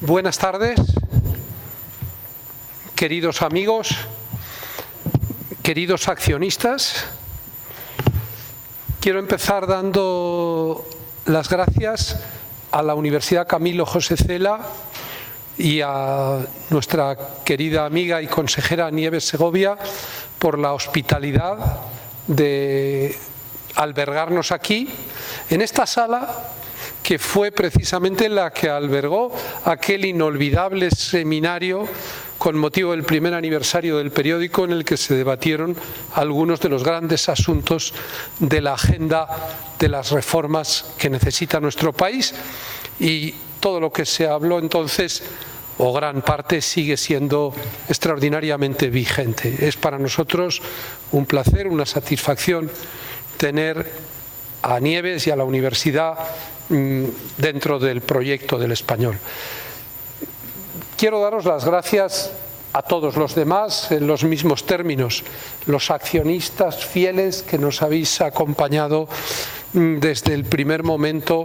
Buenas tardes, queridos amigos, queridos accionistas. Quiero empezar dando las gracias a la Universidad Camilo José Cela y a nuestra querida amiga y consejera Nieves Segovia por la hospitalidad de albergarnos aquí, en esta sala que fue precisamente la que albergó aquel inolvidable seminario con motivo del primer aniversario del periódico, en el que se debatieron algunos de los grandes asuntos de la agenda de las reformas que necesita nuestro país, y todo lo que se habló entonces, o gran parte, sigue siendo extraordinariamente vigente. Es para nosotros un placer, una satisfacción tener a Nieves y a la universidad dentro del proyecto del Español. Quiero daros las gracias a todos los demás en los mismos términos, los accionistas fieles que nos habéis acompañado desde el primer momento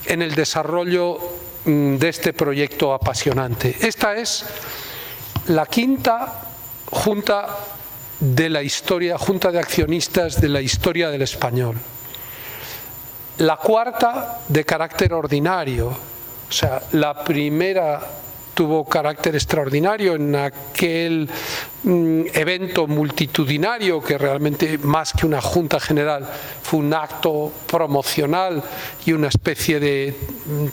en el desarrollo de este proyecto apasionante. Esta es la quinta junta de la historia, junta de accionistas de la historia del Español. La cuarta de carácter ordinario, o sea, la primera tuvo carácter extraordinario en aquel evento multitudinario que realmente, más que una junta general, fue un acto promocional y una especie de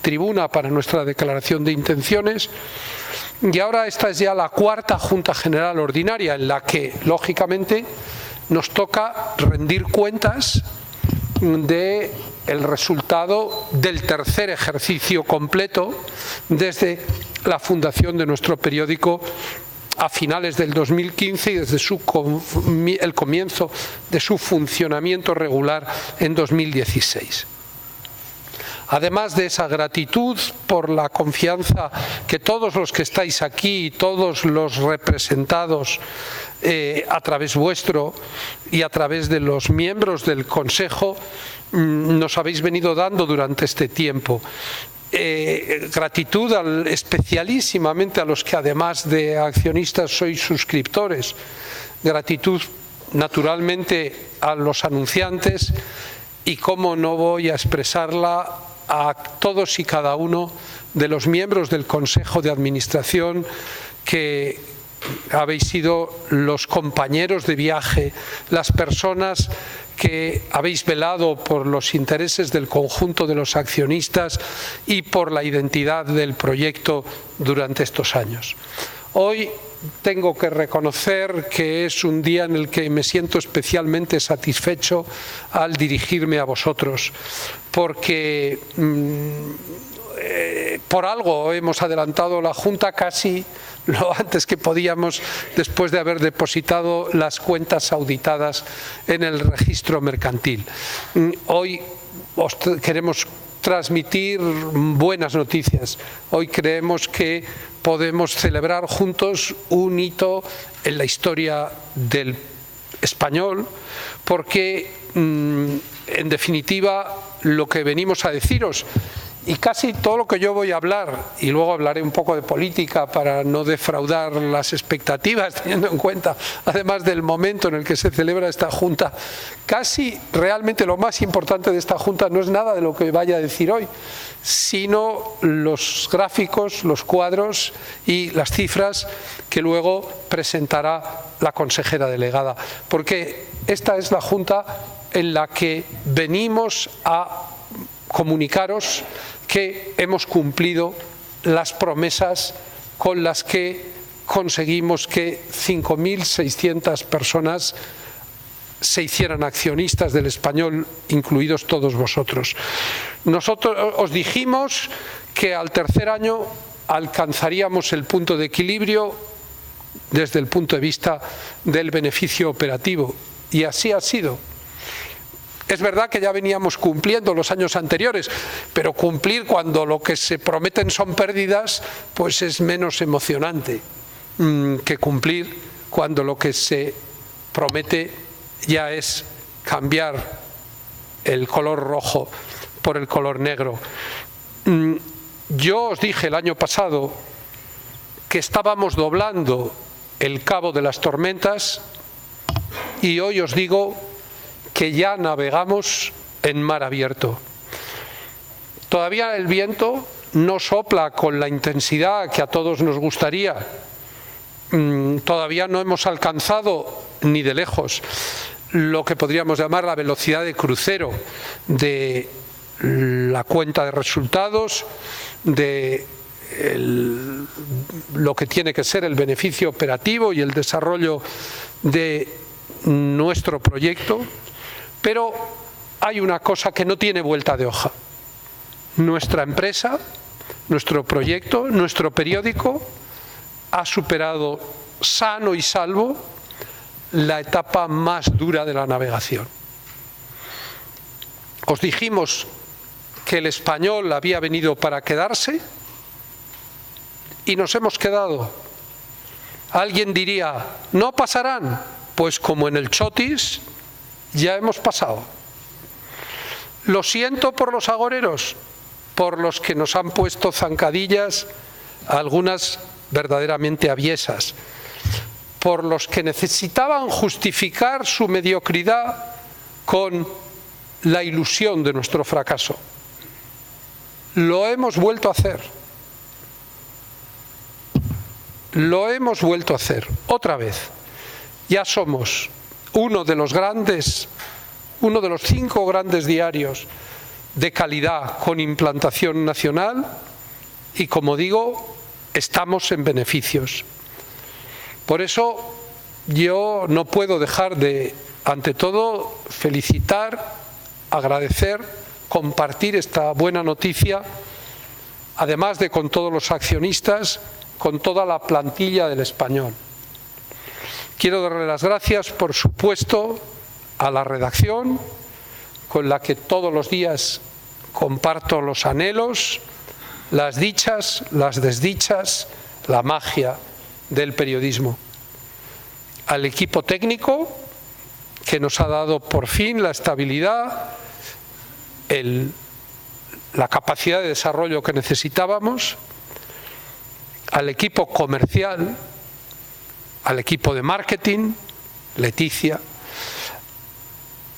tribuna para nuestra declaración de intenciones. Y ahora esta es ya la cuarta junta general ordinaria, en la que, lógicamente, nos toca rendir cuentas de el resultado del tercer ejercicio completo desde la fundación de nuestro periódico a finales del 2015 y desde el comienzo de su funcionamiento regular en 2016. Además de esa gratitud por la confianza que todos los que estáis aquí y todos los representados a través vuestro y a través de los miembros del Consejo nos habéis venido dando durante este tiempo. Gratitud especialísimamente a los que, además de accionistas, sois suscriptores. Gratitud naturalmente a los anunciantes, y cómo no voy a expresarla a todos y cada uno de los miembros del Consejo de Administración, que habéis sido los compañeros de viaje, las personas que habéis velado por los intereses del conjunto de los accionistas y por la identidad del proyecto durante estos años. Hoy tengo que reconocer que es un día en el que me siento especialmente satisfecho al dirigirme a vosotros, porque por algo hemos adelantado la Junta casi lo antes que podíamos, después de haber depositado las cuentas auditadas en el registro mercantil. Hoy os queremos transmitir buenas noticias. Hoy creemos que podemos celebrar juntos un hito en la historia del Español, porque en definitiva lo que venimos a deciros, y casi todo lo que yo voy a hablar, y luego hablaré un poco de política para no defraudar las expectativas, teniendo en cuenta, además del momento en el que se celebra esta Junta, casi realmente lo más importante de esta Junta no es nada de lo que vaya a decir hoy, sino los gráficos, los cuadros y las cifras que luego presentará la consejera delegada. Porque esta es la Junta en la que venimos a comunicaros que hemos cumplido las promesas con las que conseguimos que 5.600 personas se hicieran accionistas del Español, incluidos todos vosotros. Nosotros os dijimos que al tercer año alcanzaríamos el punto de equilibrio desde el punto de vista del beneficio operativo, y así ha sido. Es verdad que ya veníamos cumpliendo los años anteriores, pero cumplir cuando lo que se prometen son pérdidas, pues es menos emocionante que cumplir cuando lo que se promete ya es cambiar el color rojo por el color negro. Yo os dije el año pasado que estábamos doblando el cabo de las tormentas y hoy os digo que ya navegamos en mar abierto. Todavía el viento no sopla con la intensidad que a todos nos gustaría. Todavía no hemos alcanzado ni de lejos lo que podríamos llamar la velocidad de crucero de la cuenta de resultados, de lo que tiene que ser el beneficio operativo y el desarrollo de nuestro proyecto, pero hay una cosa que no tiene vuelta de hoja. Nuestra empresa, nuestro proyecto, nuestro periódico ha superado sano y salvo la etapa más dura de la navegación. Os dijimos que el español había venido para quedarse y nos hemos quedado. Alguien diría, ¿no pasarán? Pues como en el Chotis, ya hemos pasado. Lo siento por los agoreros, por los que nos han puesto zancadillas, algunas verdaderamente aviesas, por los que necesitaban justificar su mediocridad con la ilusión de nuestro fracaso. Lo hemos vuelto a hacer. Lo hemos vuelto a hacer otra vez. Ya somos uno de los 5 grandes diarios de calidad con implantación nacional y, como digo, estamos en beneficios. Por eso yo no puedo dejar de, ante todo, felicitar, agradecer, compartir esta buena noticia, además de con todos los accionistas, con toda la plantilla del Español. Quiero darle las gracias, por supuesto, a la redacción, con la que todos los días comparto los anhelos, las dichas, las desdichas, la magia del periodismo. Al equipo técnico, que nos ha dado por fin la estabilidad, la capacidad de desarrollo que necesitábamos, al equipo comercial, al equipo de marketing, Leticia,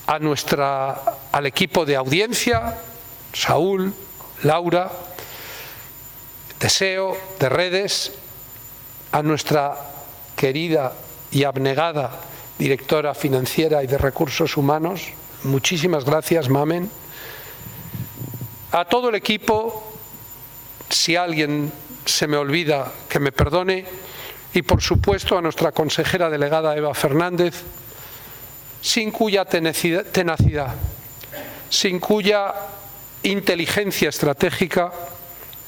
al equipo de audiencia, Saúl, Laura, de SEO, de redes, a nuestra querida y abnegada directora financiera y de recursos humanos, muchísimas gracias, Mamen. A todo el equipo, si alguien se me olvida, que me perdone, y por supuesto a nuestra consejera delegada Eva Fernández, sin cuya tenacidad, sin cuya inteligencia estratégica,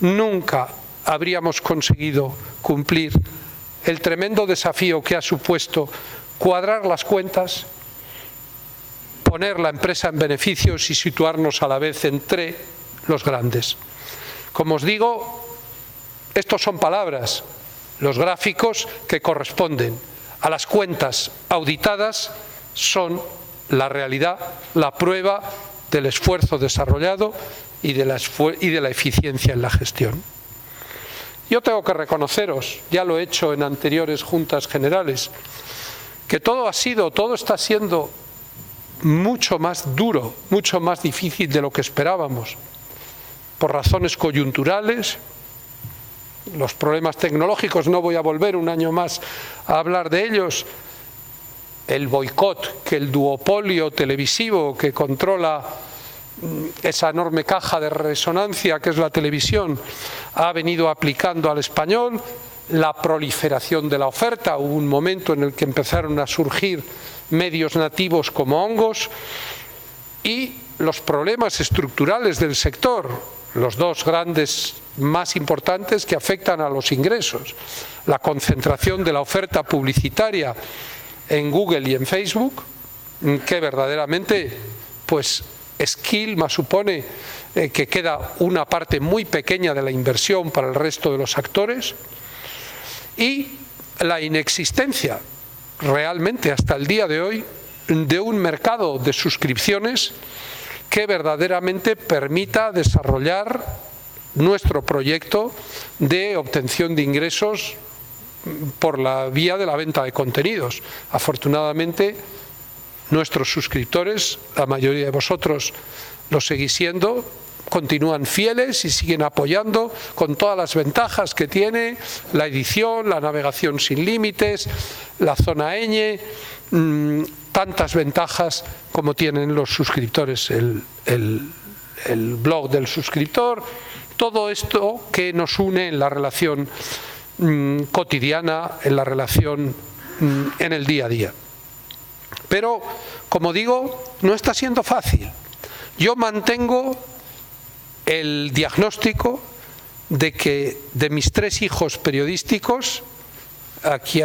nunca habríamos conseguido cumplir el tremendo desafío que ha supuesto cuadrar las cuentas, poner la empresa en beneficios y situarnos a la vez entre los grandes. Como os digo, estos son palabras, los gráficos que corresponden a las cuentas auditadas son la realidad, la prueba del esfuerzo desarrollado y de la eficiencia en la gestión. Yo tengo que reconoceros, ya lo he hecho en anteriores juntas generales, que todo está siendo mucho más duro, mucho más difícil de lo que esperábamos, por razones coyunturales, los problemas tecnológicos, no voy a volver un año más a hablar de ellos, el boicot, que el duopolio televisivo que controla esa enorme caja de resonancia que es la televisión ha venido aplicando al español, la proliferación de la oferta, hubo un momento en el que empezaron a surgir medios nativos como hongos, y los problemas estructurales del sector, los dos grandes más importantes que afectan a los ingresos, la concentración de la oferta publicitaria en Google y en Facebook, que verdaderamente pues esquilma, supone que queda una parte muy pequeña de la inversión para el resto de los actores, y la inexistencia realmente hasta el día de hoy de un mercado de suscripciones que verdaderamente permita desarrollar nuestro proyecto de obtención de ingresos por la vía de la venta de contenidos. Afortunadamente, nuestros suscriptores, la mayoría de vosotros lo seguís siendo, continúan fieles y siguen apoyando con todas las ventajas que tiene la edición, la navegación sin límites, la zona ñ, tantas ventajas como tienen los suscriptores, el blog del suscriptor, todo esto que nos une en la relación cotidiana, en la relación en el día a día. Pero, como digo, no está siendo fácil. Yo mantengo el diagnóstico de que de mis 3 hijos periodísticos, aquí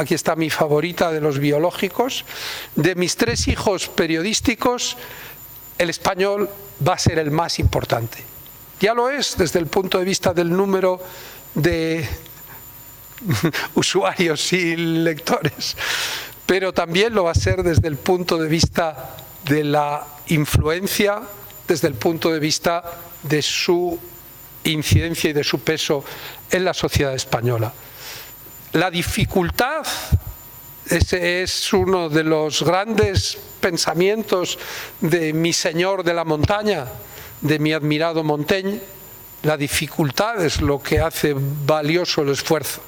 está mi favorita de los biológicos, de mis 3 hijos periodísticos, el español va a ser el más importante. Ya lo es desde el punto de vista del número de usuarios y lectores, pero también lo va a ser desde el punto de vista de la influencia, desde el punto de vista de su incidencia y de su peso en la sociedad española. La dificultad, ese es uno de los grandes pensamientos de mi señor de la montaña, de mi admirado Montaigne. La dificultad es lo que hace valioso el esfuerzo.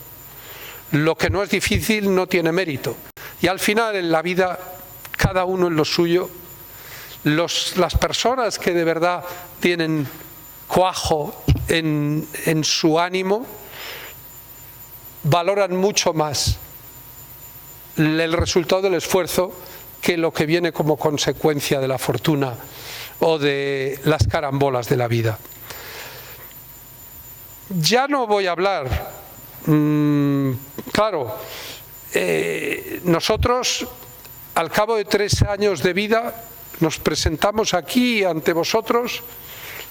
Lo que no es difícil no tiene mérito. Y al final en la vida, cada uno en lo suyo, las personas que de verdad tienen cuajo en su ánimo, valoran mucho más el resultado del esfuerzo que lo que viene como consecuencia de la fortuna o de las carambolas de la vida. Ya no voy a hablar, claro, nosotros al cabo de 3 años de vida nos presentamos aquí ante vosotros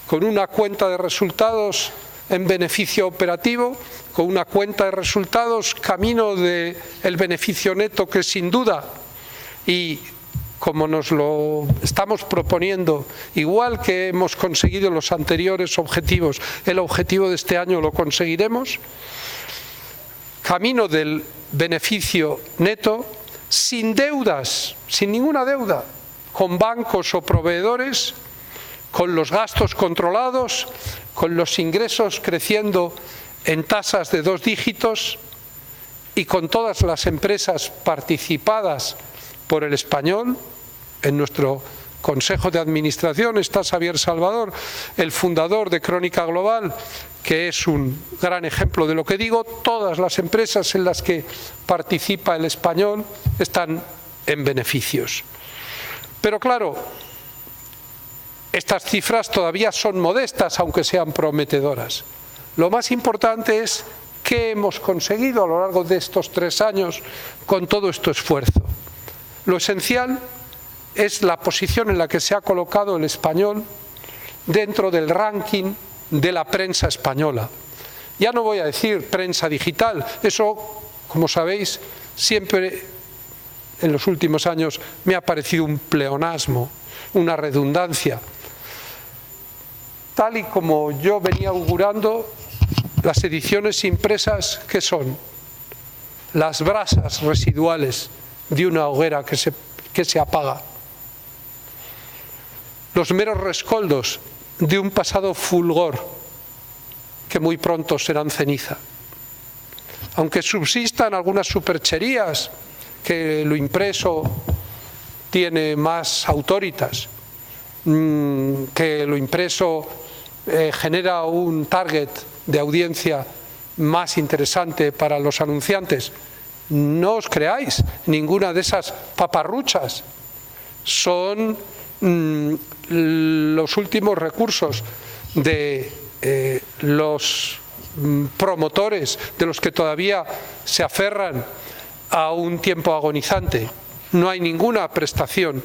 con una cuenta de resultados en beneficio operativo, con una cuenta de resultados camino del beneficio neto, que sin duda, y como nos lo estamos proponiendo, igual que hemos conseguido los anteriores objetivos, el objetivo de este año lo conseguiremos, camino del beneficio neto, sin deudas, sin ninguna deuda, con bancos o proveedores, con los gastos controlados, con los ingresos creciendo en tasas de 2 dígitos y con todas las empresas participadas por el español. En nuestro Consejo de Administración está Xavier Salvador, el fundador de Crónica Global, que es un gran ejemplo de lo que digo. Todas las empresas en las que participa el español están en beneficios. Pero claro, estas cifras todavía son modestas, aunque sean prometedoras. Lo más importante es qué hemos conseguido a lo largo de estos 3 años con todo este esfuerzo. Lo esencial es la posición en la que se ha colocado el español dentro del ranking de la prensa española. Ya no voy a decir prensa digital, eso, como sabéis, siempre en los últimos años me ha parecido un pleonasmo, una redundancia. Tal y como yo venía augurando, las ediciones impresas, ¿qué son? Las brasas residuales de una hoguera que se apaga. Los meros rescoldos de un pasado fulgor que muy pronto serán ceniza. Aunque subsistan algunas supercherías, que lo impreso tiene más autoritas, que lo impreso genera un target de audiencia más interesante para los anunciantes. No os creáis, ninguna de esas paparruchas son los últimos recursos de los promotores, de los que todavía se aferran a un tiempo agonizante. No hay ninguna prestación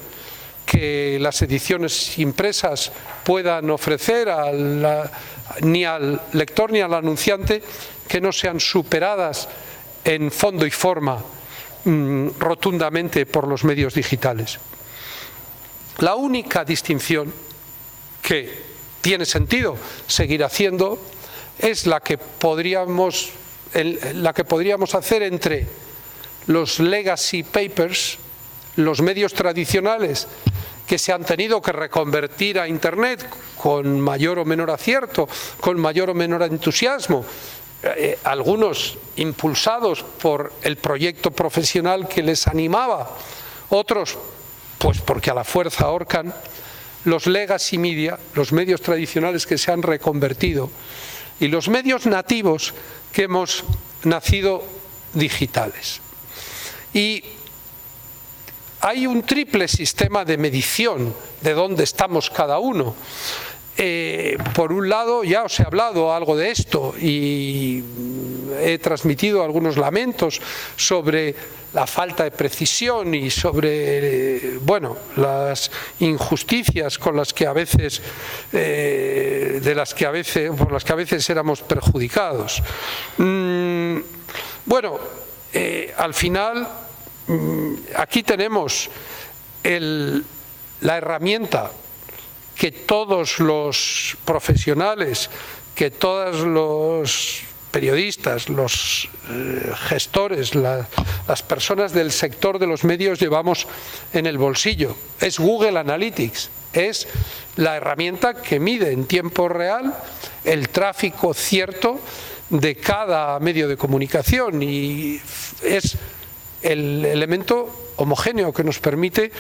que las ediciones impresas puedan ofrecer ni al lector ni al anunciante que no sean superadas en fondo y forma rotundamente por los medios digitales. La única distinción que tiene sentido seguir haciendo, es la que podríamos hacer entre los legacy papers, los medios tradicionales que se han tenido que reconvertir a Internet con mayor o menor acierto, con mayor o menor entusiasmo, algunos impulsados por el proyecto profesional que les animaba, otros pues porque a la fuerza ahorcan, los legacy media, los medios tradicionales que se han reconvertido, y los medios nativos que hemos nacido digitales. Y hay un triple sistema de medición de dónde estamos cada uno. Por un lado, ya os he hablado algo de esto y he transmitido algunos lamentos sobre la falta de precisión y sobre, bueno, las injusticias con las que a veces, por las que a veces éramos perjudicados. Bueno, al final, aquí tenemos la herramienta que todos los profesionales, que todos los periodistas, los gestores, las personas del sector de los medios llevamos en el bolsillo. Es Google Analytics, es la herramienta que mide en tiempo real el tráfico cierto de cada medio de comunicación y es el elemento homogéneo que nos permite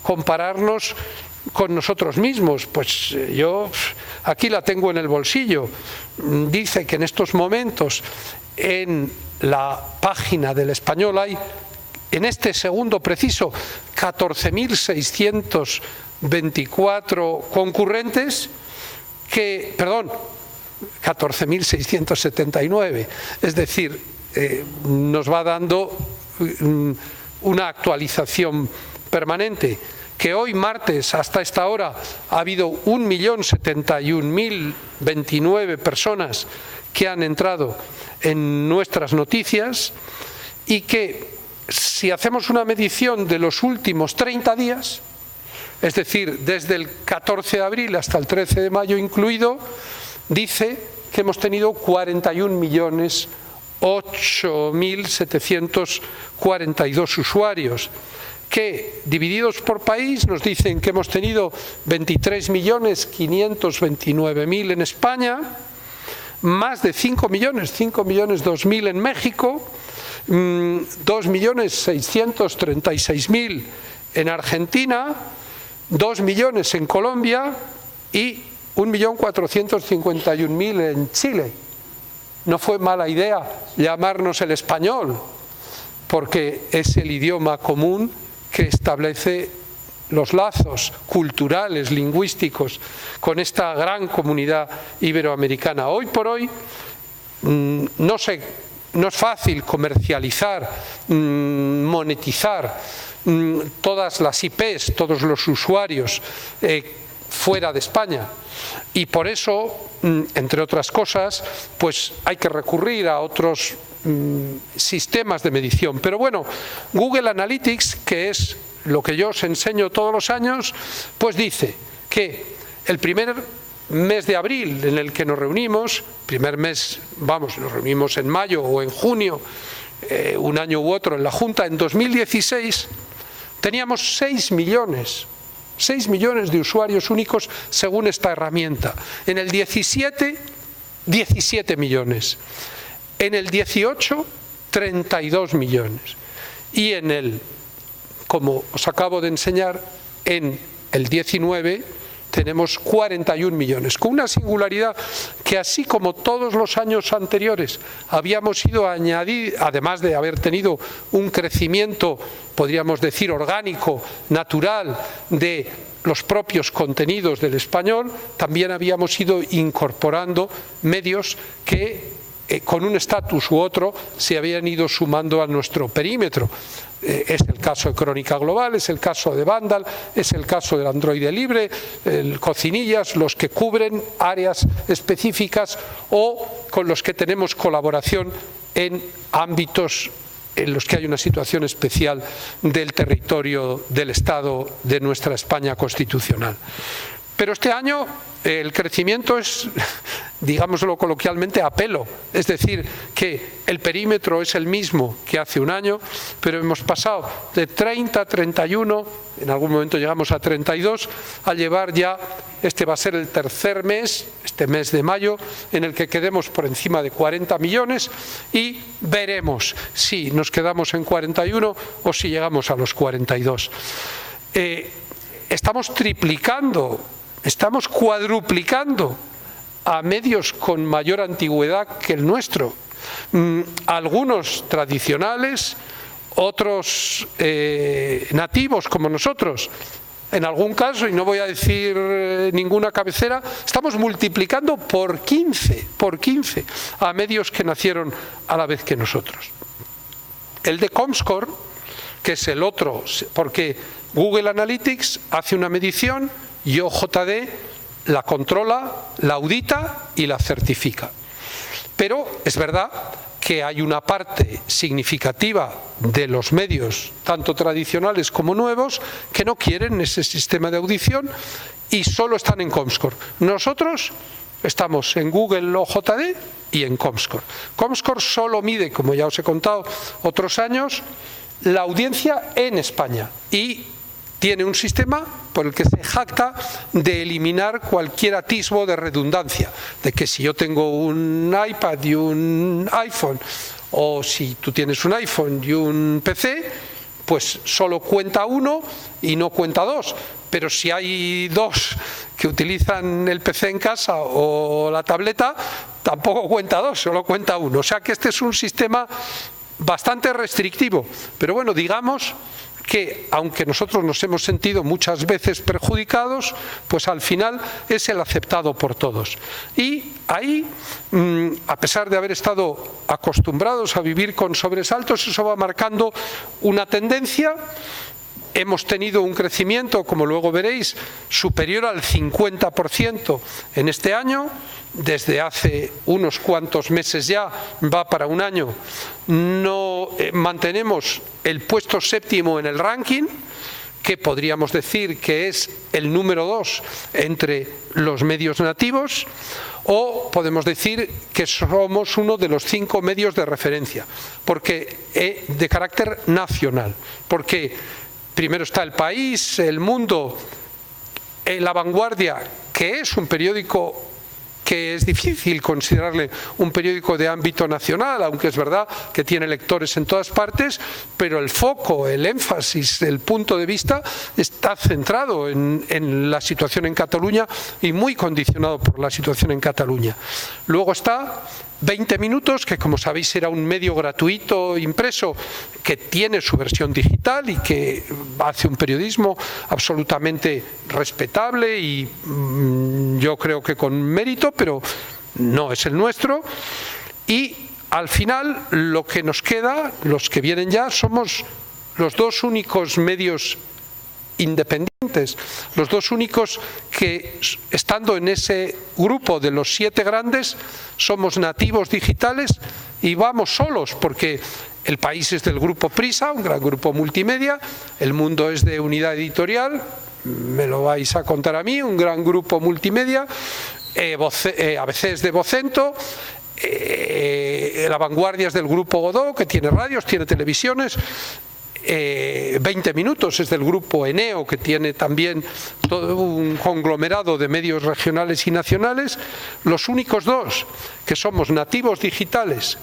compararnos con nosotros mismos. Pues yo aquí la tengo en el bolsillo. Dice que en estos momentos en la página del Español hay, en este segundo preciso, 14.624 concurrentes, 14.679, es decir, nos va dando una actualización permanente, que hoy martes hasta esta hora ha habido 1.071.029 personas que han entrado en nuestras noticias y que si hacemos una medición de los últimos 30 días, es decir, desde el 14 de abril hasta el 13 de mayo incluido, dice que hemos tenido 41.008.742 usuarios, que divididos por país nos dicen que hemos tenido 23.529.000 en España, más de 5.002.000 en México, 2.636.000 en Argentina, 2 millones en Colombia y 1.451.000 en Chile. No fue mala idea llamarnos el español, porque es el idioma común que establece los lazos culturales, lingüísticos, con esta gran comunidad iberoamericana. Hoy por hoy no es fácil comercializar, monetizar todas las IPs, todos los usuarios fuera de España. Y por eso, entre otras cosas, pues hay que recurrir a otros sistemas de medición. Pero bueno, Google Analytics, que es lo que yo os enseño todos los años, pues dice que el primer mes de abril en el que nos reunimos, primer mes, nos reunimos en mayo o en junio, un año u otro en la Junta, en 2016 teníamos 6 millones de usuarios únicos según esta herramienta. En el 17 millones. En el 18, 32 millones. Y en el, como os acabo de enseñar, en el 19 tenemos 41 millones, con una singularidad que así como todos los años anteriores habíamos ido a añadir, además de haber tenido un crecimiento, podríamos decir, orgánico, natural, de los propios contenidos del español, también habíamos ido incorporando medios que con un estatus u otro se habían ido sumando a nuestro perímetro. Es el caso de Crónica Global, es el caso de Vandal, es el caso del Android Libre, el Cocinillas, los que cubren áreas específicas o con los que tenemos colaboración en ámbitos en los que hay una situación especial del territorio del Estado de nuestra España constitucional. Pero este año el crecimiento es, digámoslo coloquialmente, a pelo. Es decir, que el perímetro es el mismo que hace un año, pero hemos pasado de 30 a 31, en algún momento llegamos a 32, a llevar ya, este va a ser el tercer mes, este mes de mayo, en el que quedemos por encima de 40 millones y veremos si nos quedamos en 41 o si llegamos a los 42. Estamos triplicando, estamos cuadruplicando a medios con mayor antigüedad que el nuestro. Algunos tradicionales, otros nativos como nosotros. En algún caso, y no voy a decir ninguna cabecera, estamos multiplicando por 15 a medios que nacieron a la vez que nosotros. El de Comscore, que es el otro, porque Google Analytics hace una medición y OJD la controla, la audita y la certifica. Pero es verdad que hay una parte significativa de los medios, tanto tradicionales como nuevos, que no quieren ese sistema de audición y solo están en Comscore. Nosotros estamos en Google OJD y en Comscore. Comscore solo mide, como ya os he contado otros años, la audiencia en España y tiene un sistema por el que se jacta de eliminar cualquier atisbo de redundancia, de que si yo tengo un iPad y un iPhone, o si tú tienes un iPhone y un PC, pues solo cuenta uno y no cuenta dos. Pero si hay dos que utilizan el PC en casa o la tableta, tampoco cuenta dos, solo cuenta uno. O sea que este es un sistema bastante restrictivo, pero bueno, digamos que aunque nosotros nos hemos sentido muchas veces perjudicados, pues al final es el aceptado por todos. Y ahí, a pesar de haber estado acostumbrados a vivir con sobresaltos, eso va marcando una tendencia. Hemos tenido un crecimiento, como luego veréis, superior al 50% en este año. Desde hace unos cuantos meses ya, va para un año, no mantenemos el puesto séptimo en el ranking, que podríamos decir que es el número 2 entre los medios nativos, o podemos decir que somos uno de los 5 medios de referencia, porque de carácter nacional, porque primero está El País, El Mundo, La Vanguardia, que es un periódico que es difícil considerarle un periódico de ámbito nacional, aunque es verdad que tiene lectores en todas partes, pero el foco, el énfasis, el punto de vista está centrado en la situación en Cataluña y muy condicionado por la situación en Cataluña. Luego está 20 Minutos, que como sabéis era un medio gratuito impreso que tiene su versión digital y que hace un periodismo absolutamente respetable y yo creo que con mérito, pero no es el nuestro. Y al final lo que nos queda, los que vienen ya, somos los dos únicos medios independientes, los dos únicos que, estando en ese grupo de los 7 grandes, somos nativos digitales y vamos solos, porque El País es del grupo Prisa, un gran grupo multimedia, El Mundo es de Unidad Editorial, me lo vais a contar a mí, un gran grupo multimedia, ABC es de Vocento, La Vanguardia es del grupo Godó, que tiene radios, tiene televisiones. 20 Minutos es del grupo Eneo, que tiene también todo un conglomerado de medios regionales y nacionales. Los únicos dos que somos nativos digitales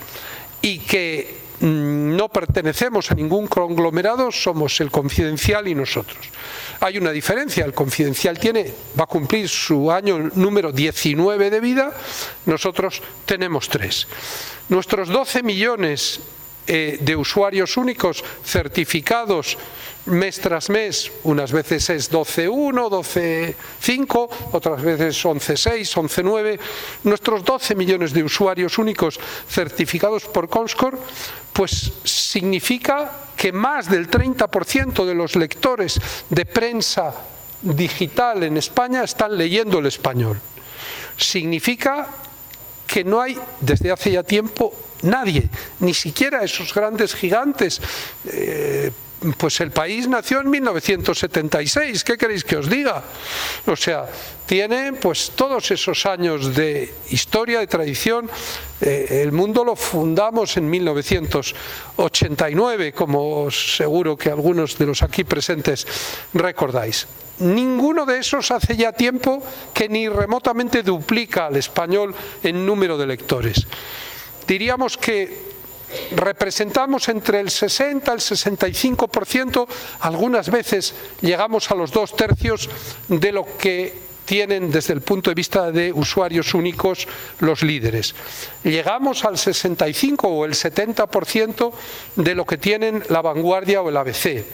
y que no pertenecemos a ningún conglomerado somos El Confidencial y nosotros. Hay una diferencia, El Confidencial va a cumplir su año número 19 de vida, nosotros tenemos 3. Nuestros 12 millones de usuarios únicos certificados mes tras mes, unas veces es 12.1, 12.5, otras veces 11.6, 11.9. Nuestros 12 millones de usuarios únicos certificados por Comscore, pues significa que más del 30% de los lectores de prensa digital en España están leyendo el español. Significa que no hay, desde hace ya tiempo, nadie, ni siquiera esos grandes gigantes, Pues El País nació en 1976, ¿qué queréis que os diga? O sea, tiene pues todos esos años de historia, de tradición. El Mundo lo fundamos en 1989, como seguro que algunos de los aquí presentes recordáis. Ninguno de esos hace ya tiempo que ni remotamente duplica al Español en número de lectores. Diríamos que representamos entre el 60 y el 65%, algunas veces llegamos a los 2/3 de lo que tienen desde el punto de vista de usuarios únicos los líderes. Llegamos al 65 o el 70% de lo que tienen La Vanguardia o el ABC.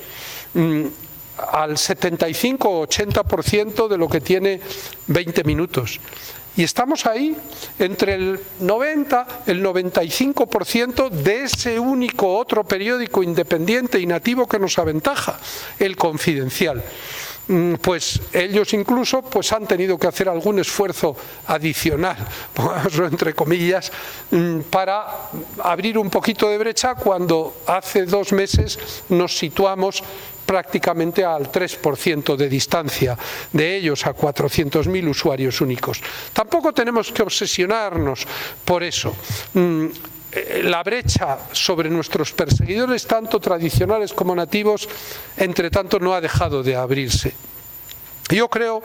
Al 75 o 80% de lo que tiene 20 minutos. Y estamos ahí entre el 90, el 95% de ese único otro periódico independiente y nativo que nos aventaja, El Confidencial. Pues ellos incluso pues han tenido que hacer algún esfuerzo adicional, pongámoslo entre comillas, para abrir un poquito de brecha cuando hace 2 meses nos situamos prácticamente al 3% de distancia de ellos a 400.000 usuarios únicos. Tampoco tenemos que obsesionarnos por eso. La brecha sobre nuestros perseguidores, tanto tradicionales como nativos, entre tanto no ha dejado de abrirse. Yo creo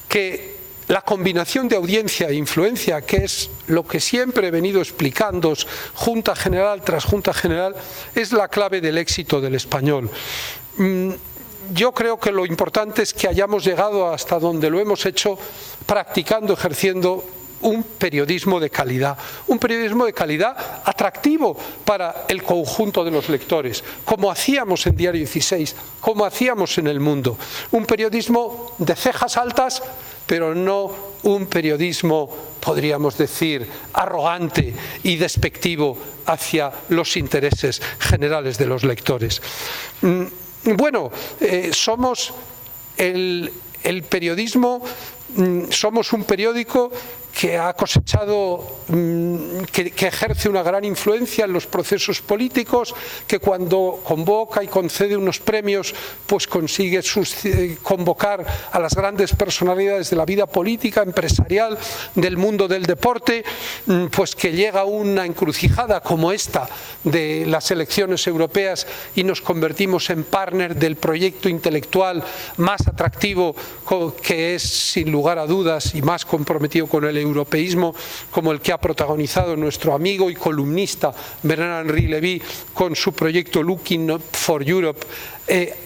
que la combinación de audiencia e influencia, que es lo que siempre he venido explicando, Junta General tras Junta General, es la clave del éxito del Español. Yo creo que lo importante es que hayamos llegado hasta donde lo hemos hecho practicando, ejerciendo un periodismo de calidad atractivo para el conjunto de los lectores, como hacíamos en Diario 16, como hacíamos en El Mundo. Un periodismo de cejas altas, pero no un periodismo, podríamos decir, arrogante y despectivo hacia los intereses generales de los lectores. Bueno, somos el periodismo, somos un periódico que ha cosechado, que ejerce una gran influencia en los procesos políticos, que cuando convoca y concede unos premios, pues consigue convocar a las grandes personalidades de la vida política, empresarial, del mundo del deporte, pues que llega a una encrucijada como esta de las elecciones europeas y nos convertimos en partner del proyecto intelectual más atractivo, que es sin lugar a dudas y más comprometido con el europeísmo, como el que ha protagonizado nuestro amigo y columnista Bernard-Henri Lévy con su proyecto Looking for Europe,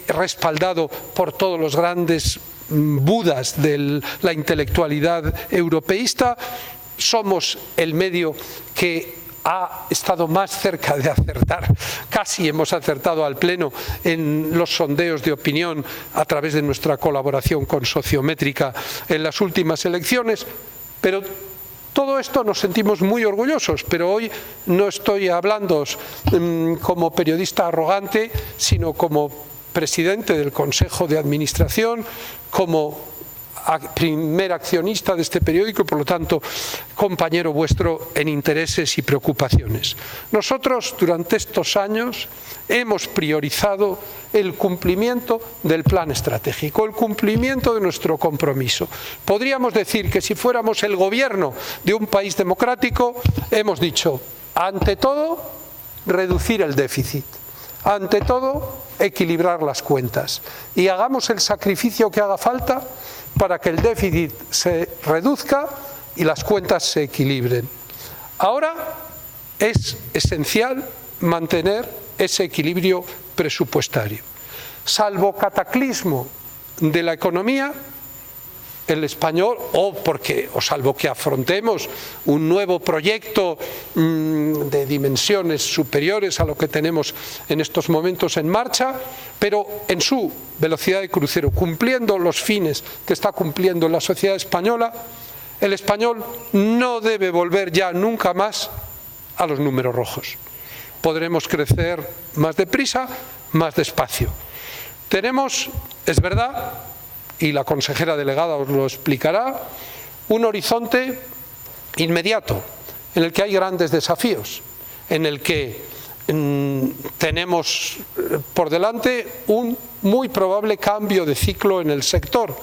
respaldado por todos los grandes budas de la intelectualidad europeísta. Somos el medio que ha estado más cerca de acertar, casi hemos acertado al pleno en los sondeos de opinión a través de nuestra colaboración con Sociométrica en las últimas elecciones. Pero todo esto nos sentimos muy orgullosos, pero hoy no estoy hablando como periodista arrogante, sino como presidente del Consejo de Administración, como primer accionista de este periódico y por lo tanto compañero vuestro en intereses y preocupaciones. Nosotros durante estos años hemos priorizado el cumplimiento del plan estratégico, el cumplimiento de nuestro compromiso. Podríamos decir que si fuéramos el gobierno de un país democrático, hemos dicho, ante todo, reducir el déficit, ante todo, equilibrar las cuentas y hagamos el sacrificio que haga falta para que el déficit se reduzca y las cuentas se equilibren. Ahora es esencial mantener ese equilibrio presupuestario. Salvo cataclismo de la economía, el español, o salvo que afrontemos un nuevo proyecto de dimensiones superiores a lo que tenemos en estos momentos en marcha, pero en su velocidad de crucero, cumpliendo los fines que está cumpliendo la sociedad española, el español no debe volver ya nunca más a los números rojos. Podremos crecer más deprisa, más despacio. Tenemos, es verdad, y la consejera delegada os lo explicará, un horizonte inmediato en el que hay grandes desafíos, en el que tenemos por delante un muy probable cambio de ciclo en el sector,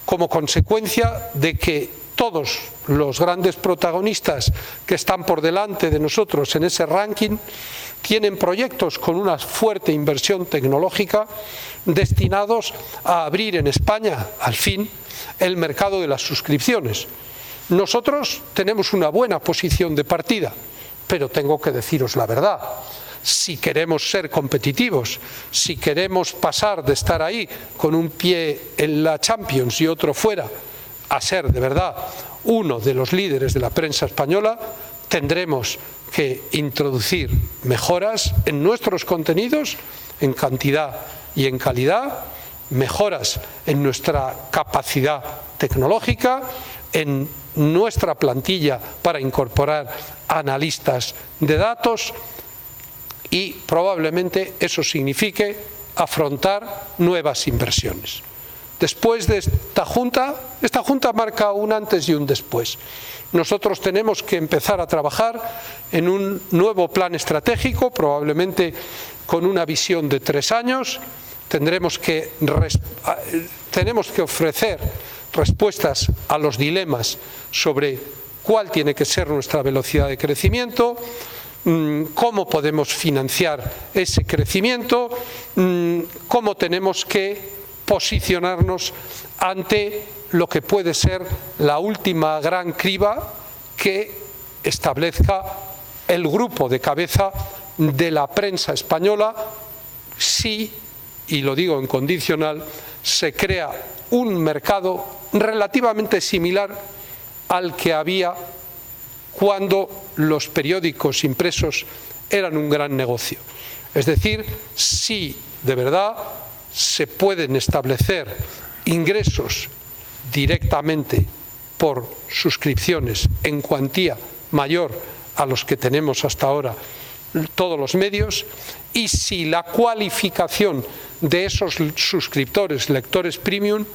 como consecuencia de que todos los grandes protagonistas que están por delante de nosotros en ese ranking tienen proyectos con una fuerte inversión tecnológica destinados a abrir en España, al fin, el mercado de las suscripciones. Nosotros tenemos una buena posición de partida, pero tengo que deciros la verdad. Si queremos ser competitivos, si queremos pasar de estar ahí con un pie en la Champions y otro fuera, a ser de verdad uno de los líderes de la prensa española, tendremos que introducir mejoras en nuestros contenidos, en cantidad y en calidad, mejoras en nuestra capacidad tecnológica, en nuestra plantilla para incorporar analistas de datos, y probablemente eso signifique afrontar nuevas inversiones. Después de esta Junta marca un antes y un después. Nosotros tenemos que empezar a trabajar en un nuevo plan estratégico, probablemente con una visión de 3 años. Tenemos que ofrecer respuestas a los dilemas sobre cuál tiene que ser nuestra velocidad de crecimiento, cómo podemos financiar ese crecimiento, cómo tenemos que posicionarnos ante lo que puede ser la última gran criba que establezca el grupo de cabeza de la prensa española si, y lo digo en condicional, se crea un mercado relativamente similar al que había cuando los periódicos impresos eran un gran negocio. Es decir, si de verdad se pueden establecer ingresos directamente por suscripciones en cuantía mayor a los que tenemos hasta ahora todos los medios, y si la cualificación de esos suscriptores, lectores premium,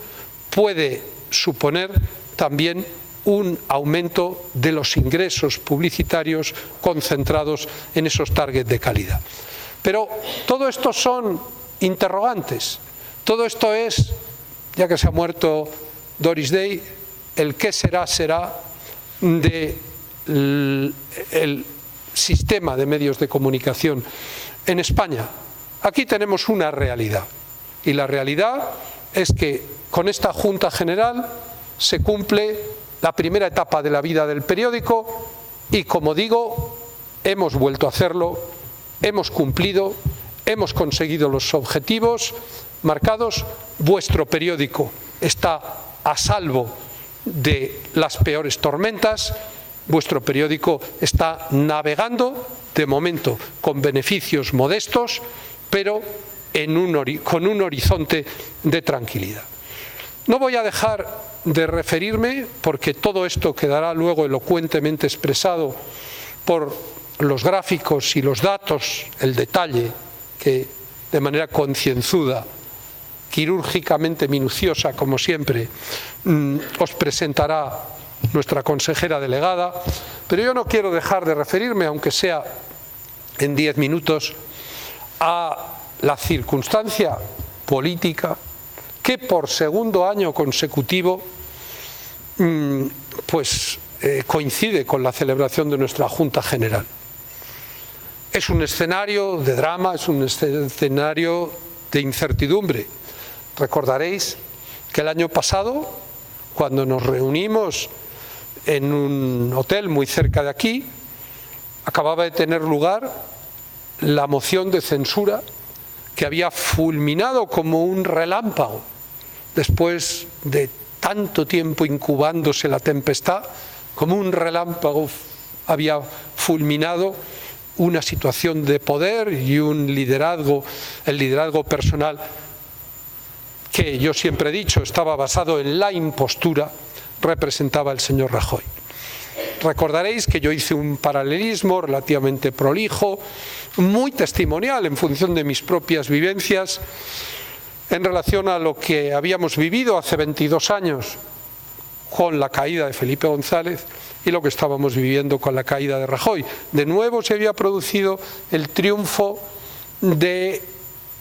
puede suponer también un aumento de los ingresos publicitarios concentrados en esos targets de calidad. Pero todo esto son interrogantes. Todo esto es, ya que se ha muerto Doris Day, el qué será del sistema de medios de comunicación en España. Aquí tenemos una realidad, y la realidad es que con esta Junta General se cumple la primera etapa de la vida del periódico y, como digo, hemos vuelto a hacerlo, hemos cumplido, hemos conseguido los objetivos marcados. Vuestro periódico está a salvo de las peores tormentas, vuestro periódico está navegando, de momento con beneficios modestos, pero con un horizonte de tranquilidad. No voy a dejar de referirme, porque todo esto quedará luego elocuentemente expresado por los gráficos y los datos, el detalle que de manera concienzuda, quirúrgicamente minuciosa, como siempre, os presentará nuestra consejera delegada, pero yo no quiero dejar de referirme, aunque sea en 10 minutos, a la circunstancia política que por segundo año consecutivo coincide con la celebración de nuestra Junta General. Es un escenario de drama, es un escenario de incertidumbre. Recordaréis que el año pasado, cuando nos reunimos en un hotel muy cerca de aquí, acababa de tener lugar la moción de censura que había fulminado como un relámpago, después de tanto tiempo incubándose la tempestad, como un relámpago había fulminado una situación de poder y un liderazgo, el liderazgo personal, que yo siempre he dicho estaba basado en la impostura, representaba el señor Rajoy. Recordaréis que yo hice un paralelismo relativamente prolijo, muy testimonial en función de mis propias vivencias, en relación a lo que habíamos vivido hace 22 años, con la caída de Felipe González y lo que estábamos viviendo con la caída de Rajoy. De nuevo se había producido el triunfo de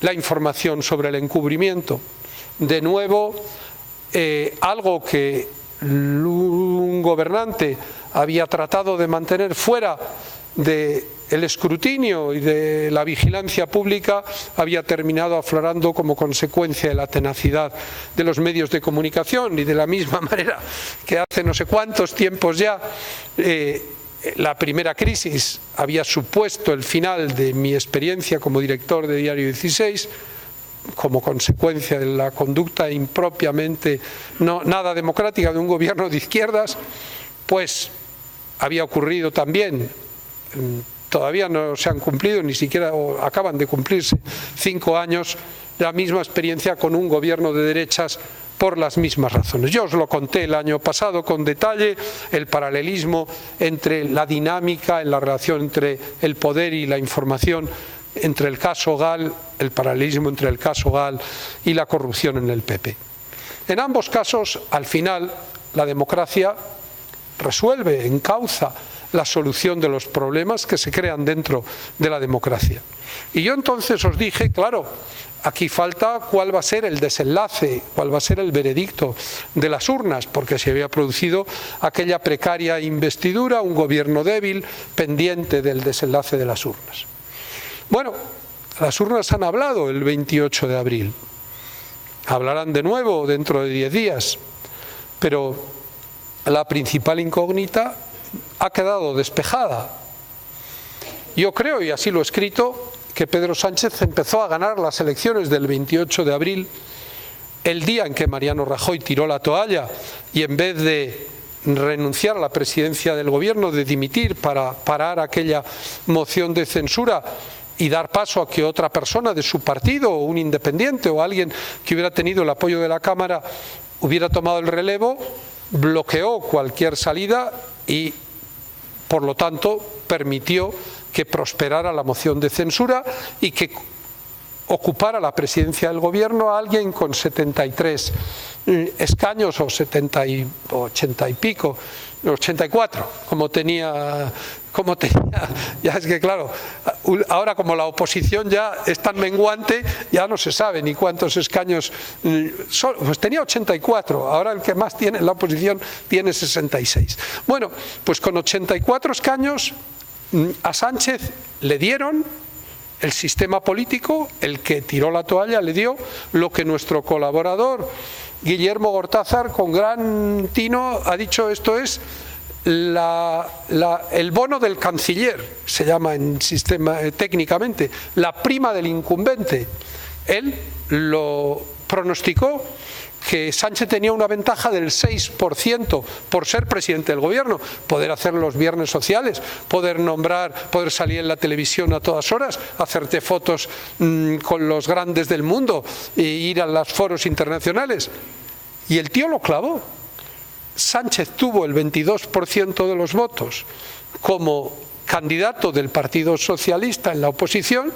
la información sobre el encubrimiento. De nuevo, algo que un gobernante había tratado de mantener fuera del escrutinio y de la vigilancia pública había terminado aflorando como consecuencia de la tenacidad de los medios de comunicación, y de la misma manera que hace no sé cuántos tiempos ya la primera crisis había supuesto el final de mi experiencia como director de Diario 16, como consecuencia de la conducta impropiamente nada democrática de un gobierno de izquierdas, pues había ocurrido también, todavía no se han cumplido, ni siquiera acaban de cumplirse 5 años, la misma experiencia con un gobierno de derechas por las mismas razones. Yo os lo conté el año pasado con detalle, el paralelismo entre la dinámica en la relación entre el poder y la información, entre el caso Gal, el paralelismo entre el caso Gal y la corrupción en el PP. En ambos casos, al final, la democracia resuelve, encauza la solución de los problemas que se crean dentro de la democracia. Y yo entonces os dije, claro, aquí falta cuál va a ser el desenlace, cuál va a ser el veredicto de las urnas, porque se había producido aquella precaria investidura, un gobierno débil, pendiente del desenlace de las urnas. Bueno, las urnas han hablado el 28 de abril, hablarán de nuevo dentro de 10 días, pero la principal incógnita ha quedado despejada. Yo creo, y así lo he escrito, que Pedro Sánchez empezó a ganar las elecciones del 28 de abril, el día en que Mariano Rajoy tiró la toalla y en vez de renunciar a la presidencia del gobierno, de dimitir para parar aquella moción de censura y dar paso a que otra persona de su partido, o un independiente o alguien que hubiera tenido el apoyo de la Cámara hubiera tomado el relevo, bloqueó cualquier salida y, por lo tanto, permitió que prosperara la moción de censura y que ocupara la presidencia del gobierno a alguien con 73 escaños o 70 y 80 y pico, 84, como tenía, ya es que claro, ahora como la oposición ya es tan menguante, ya no se sabe ni cuántos escaños, pues tenía 84, ahora el que más tiene la oposición tiene 66. Bueno, pues con 84 escaños a Sánchez le dieron el sistema político, el que tiró la toalla le dio lo que nuestro colaborador Guillermo Gortázar con gran tino ha dicho: esto es el bono del canciller, se llama en sistema técnicamente, la prima del incumbente. Él lo pronosticó, que Sánchez tenía una ventaja del 6% por ser presidente del gobierno, poder hacer los viernes sociales, poder nombrar, poder salir en la televisión a todas horas, hacerte fotos con los grandes del mundo e ir a los foros internacionales. Y el tío lo clavó. Sánchez tuvo el 22% de los votos como candidato del Partido Socialista en la oposición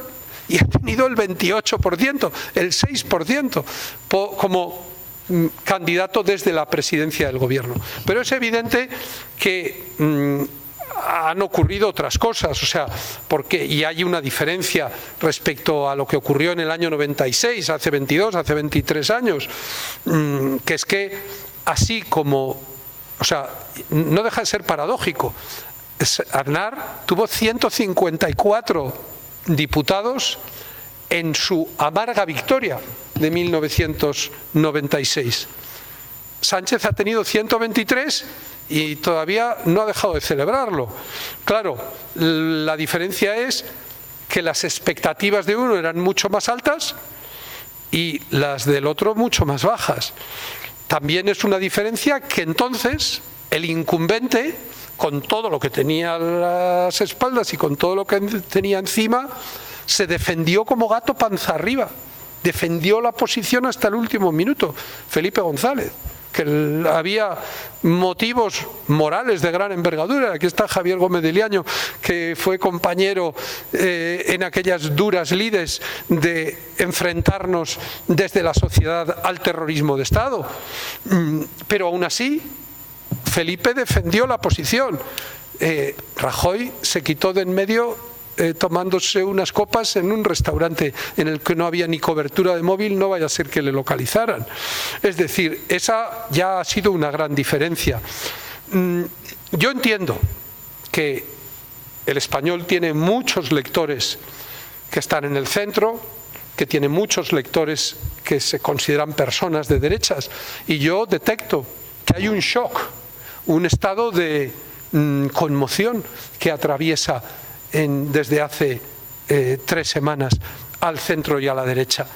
y ha tenido el 28%, el 6% como candidato desde la presidencia del gobierno. Pero es evidente que han ocurrido otras cosas, o sea, y hay una diferencia respecto a lo que ocurrió en el año 96, hace 22, hace 23 años, que es que así como, o sea, no deja de ser paradójico, Aznar tuvo 154 diputados en su amarga victoria de 1996. Sánchez ha tenido 123 y todavía no ha dejado de celebrarlo. Claro, la diferencia es que las expectativas de uno eran mucho más altas y las del otro mucho más bajas. También es una diferencia que entonces el incumbente, con todo lo que tenía a las espaldas y con todo lo que tenía encima, se defendió como gato panza arriba, defendió la posición hasta el último minuto. Felipe González, que había motivos morales de gran envergadura. Aquí está Javier Gómez de Liaño, que fue compañero en aquellas duras lides de enfrentarnos desde la sociedad al terrorismo de Estado. Pero aún así Felipe defendió la posición. Rajoy se quitó de en medio tomándose unas copas en un restaurante en el que no había ni cobertura de móvil, no vaya a ser que le localizaran. Es decir, esa ya ha sido una gran diferencia. Yo entiendo que el Español tiene muchos lectores que están en el centro, que tiene muchos lectores que se consideran personas de derechas, y yo detecto que hay un shock, un estado de conmoción que atraviesa desde hace 3 semanas al centro y a la derecha.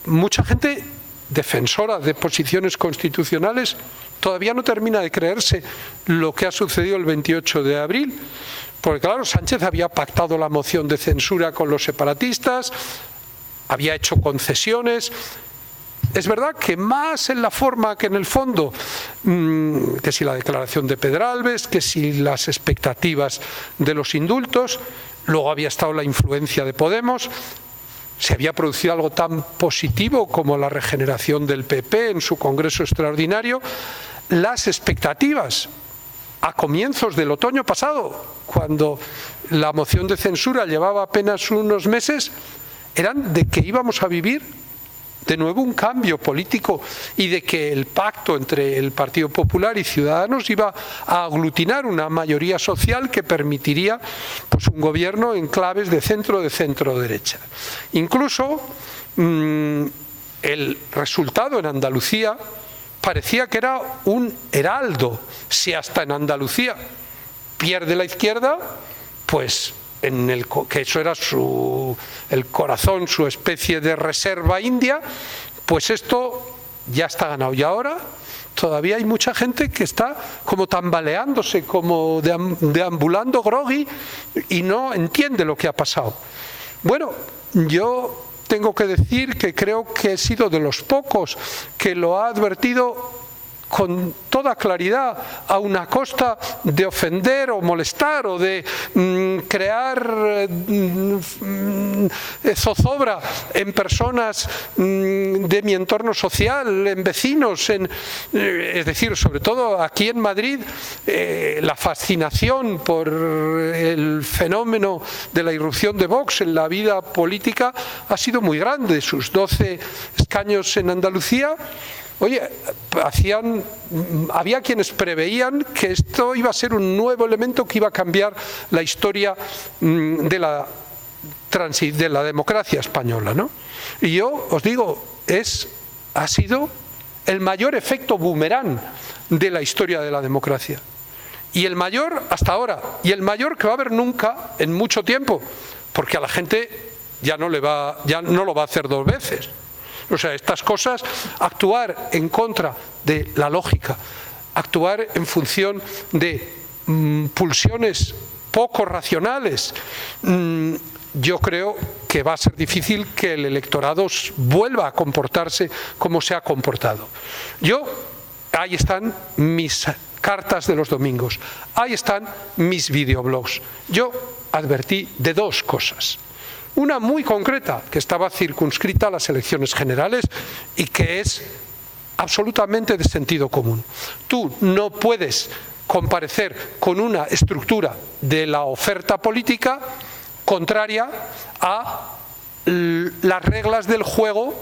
Mucha gente defensora de posiciones constitucionales todavía no termina de creerse lo que ha sucedido el 28 de abril, porque claro, Sánchez había pactado la moción de censura con los separatistas, había hecho concesiones. Es verdad que más en la forma que en el fondo, que si la declaración de Pedralbes, que si las expectativas de los indultos, luego había estado la influencia de Podemos, se había producido algo tan positivo como la regeneración del PP en su congreso extraordinario. Las expectativas a comienzos del otoño pasado, cuando la moción de censura llevaba apenas unos meses, eran de que íbamos a vivir de nuevo un cambio político y de que el pacto entre el Partido Popular y Ciudadanos iba a aglutinar una mayoría social que permitiría pues, un gobierno en claves de centro-derecha. Incluso el resultado en Andalucía parecía que era un heraldo. Si hasta en Andalucía pierde la izquierda, pues que eso era el corazón, su especie de reserva india, pues esto ya está ganado. Y ahora todavía hay mucha gente que está como tambaleándose, como deambulando groggy y no entiende lo que ha pasado. Bueno, yo tengo que decir que creo que he sido de los pocos que lo ha advertido con toda claridad, aun a costa de ofender o molestar o de crear zozobra en personas de mi entorno social, en vecinos, es decir, sobre todo aquí en Madrid, la fascinación por el fenómeno de la irrupción de Vox en la vida política ha sido muy grande. Sus 12 escaños en Andalucía, oye, había quienes preveían que esto iba a ser un nuevo elemento que iba a cambiar la historia de la democracia española, ¿no? Y yo os digo, ha sido el mayor efecto boomerang de la historia de la democracia. Y el mayor hasta ahora, y el mayor que va a haber nunca en mucho tiempo, porque a la gente ya no lo va a hacer 2 veces. O sea, estas cosas, actuar en contra de la lógica, actuar en función de pulsiones poco racionales, yo creo que va a ser difícil que el electorado vuelva a comportarse como se ha comportado. Ahí están mis cartas de los domingos, ahí están mis videoblogs. Yo advertí de 2 cosas. Una muy concreta, que estaba circunscrita a las elecciones generales y que es absolutamente de sentido común. Tú no puedes comparecer con una estructura de la oferta política contraria a las reglas del juego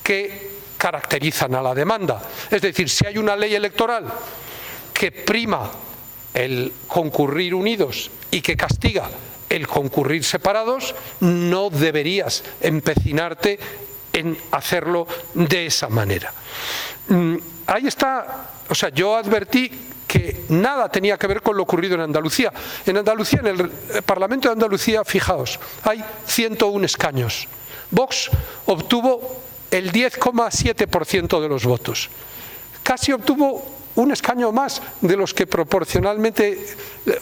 que caracterizan a la demanda. Es decir, si hay una ley electoral que prima el concurrir unidos y que castiga el concurrir separados, no deberías empecinarte en hacerlo de esa manera. Ahí está, o sea, yo advertí que nada tenía que ver con lo ocurrido en Andalucía. En Andalucía, en el Parlamento de Andalucía, fijaos, hay 101 escaños. Vox obtuvo el 10,7% de los votos. Casi obtuvo un escaño más de los que proporcionalmente,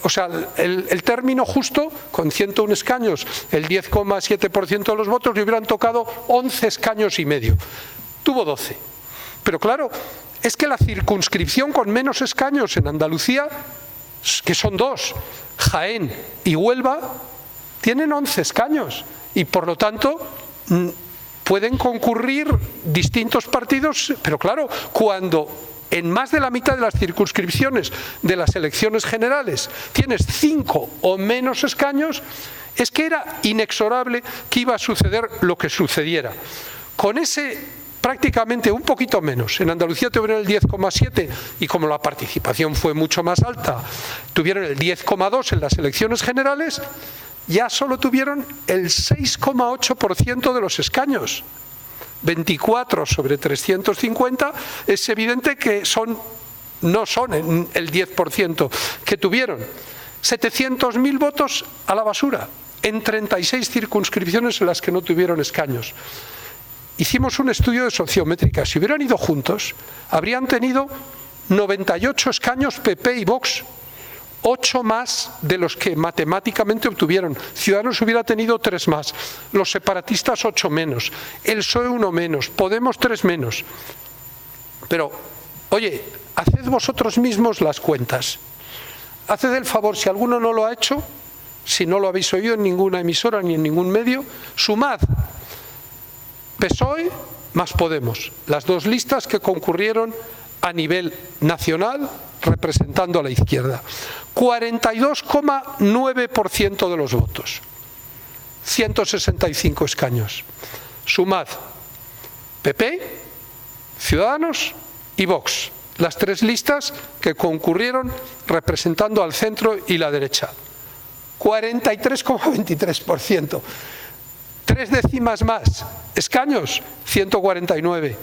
o sea, el término justo, con 101 escaños, el 10,7% de los votos, le hubieran tocado 11 escaños y medio. Tuvo 12. Pero claro, es que la circunscripción con menos escaños en Andalucía, que son 2, Jaén y Huelva, tienen 11 escaños y por lo tanto pueden concurrir distintos partidos, pero claro, cuando en más de la mitad de las circunscripciones de las elecciones generales tienes 5 o menos escaños, es que era inexorable que iba a suceder lo que sucediera. Con ese prácticamente un poquito menos, en Andalucía tuvieron el 10,7 y como la participación fue mucho más alta, tuvieron el 10,2 en las elecciones generales, ya solo tuvieron el 6,8% de los escaños. 24 sobre 350, es evidente que no son el 10% que tuvieron. 700.000 votos a la basura, en 36 circunscripciones en las que no tuvieron escaños. Hicimos un estudio de sociométrica. Si hubieran ido juntos, habrían tenido 98 escaños PP y Vox, 8 más de los que matemáticamente obtuvieron. Ciudadanos hubiera tenido 3 más, los separatistas 8 menos, el PSOE 1 menos, Podemos 3 menos. Pero, oye, haced vosotros mismos las cuentas. Haced el favor, si alguno no lo ha hecho, si no lo habéis oído en ninguna emisora ni en ningún medio, sumad PSOE más Podemos, las dos listas que concurrieron a nivel nacional representando a la izquierda. 42,9% de los votos, 165 escaños. Sumad PP, Ciudadanos y Vox, las 3 listas que concurrieron representando al centro y la derecha. 43,23%. 3 décimas más, escaños, 149.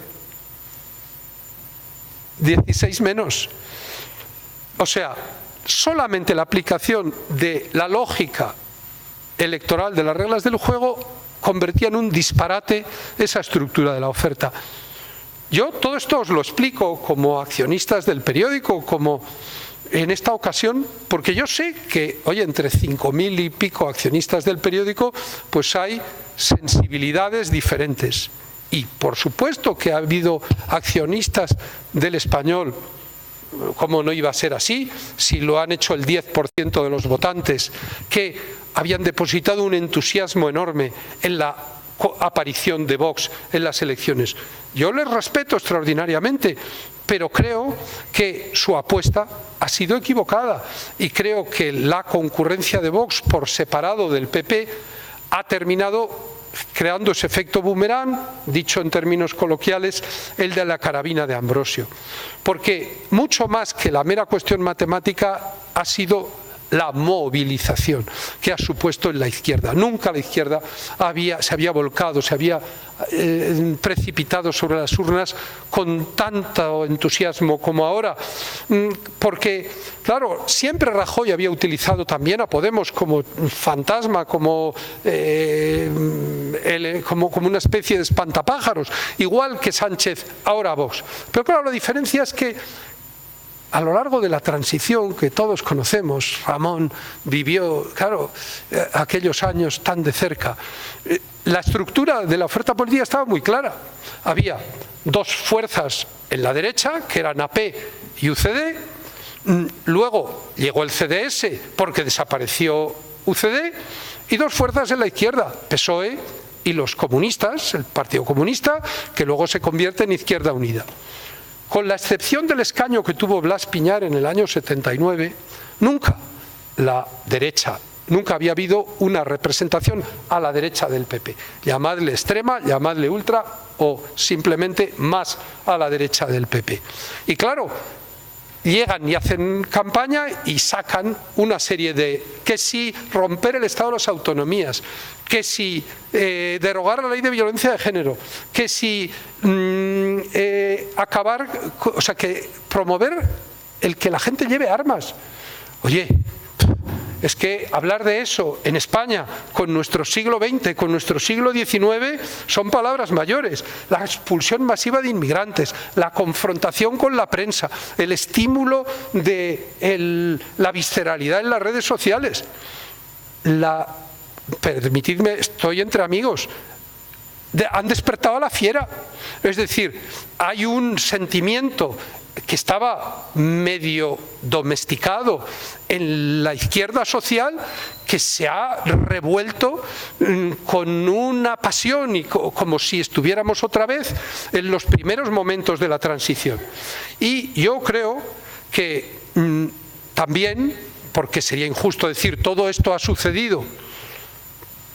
16 menos. O sea, solamente la aplicación de la lógica electoral de las reglas del juego convertía en un disparate esa estructura de la oferta. Yo todo esto os lo explico como accionistas del periódico, como en esta ocasión, porque yo sé que, oye, entre 5.000 y pico accionistas del periódico, pues hay sensibilidades diferentes. Y por supuesto que ha habido accionistas del Español, ¿cómo no iba a ser así? Si lo han hecho el 10% de los votantes, que habían depositado un entusiasmo enorme en la aparición de Vox en las elecciones. Yo les respeto extraordinariamente, pero creo que su apuesta ha sido equivocada y creo que la concurrencia de Vox por separado del PP ha terminado creando ese efecto boomerang, dicho en términos coloquiales, el de la carabina de Ambrosio. Porque mucho más que la mera cuestión matemática ha sido la movilización que ha supuesto en la izquierda. Nunca la izquierda se había volcado, se había precipitado sobre las urnas con tanto entusiasmo como ahora, porque, claro, siempre Rajoy había utilizado también a Podemos como fantasma, como una especie de espantapájaros, igual que Sánchez, ahora Vox. Pero claro, la diferencia es que a lo largo de la transición que todos conocemos, Ramón vivió, claro, aquellos años tan de cerca, la estructura de la oferta política estaba muy clara. Había 2 fuerzas en la derecha, que eran AP y UCD, luego llegó el CDS porque desapareció UCD, y 2 fuerzas en la izquierda, PSOE y los comunistas, el Partido Comunista, que luego se convierte en Izquierda Unida. Con la excepción del escaño que tuvo Blas Piñar en el año 79, nunca la derecha, nunca había habido una representación a la derecha del PP. Llamadle extrema, llamadle ultra o simplemente más a la derecha del PP. Y claro, llegan y hacen campaña y sacan una serie de que si romper el Estado de las autonomías, que si derogar la ley de violencia de género, que si acabar, o sea, que promover el que la gente lleve armas. Oye, es que hablar de eso en España, con nuestro siglo XX, con nuestro siglo XIX, son palabras mayores. La expulsión masiva de inmigrantes, la confrontación con la prensa, el estímulo de la visceralidad en las redes sociales. Permitidme, estoy entre amigos, han despertado a la fiera. Es decir, hay un sentimiento que estaba medio domesticado en la izquierda social, que se ha revuelto con una pasión y como si estuviéramos otra vez en los primeros momentos de la transición. Y yo creo que también, porque sería injusto decir todo esto ha sucedido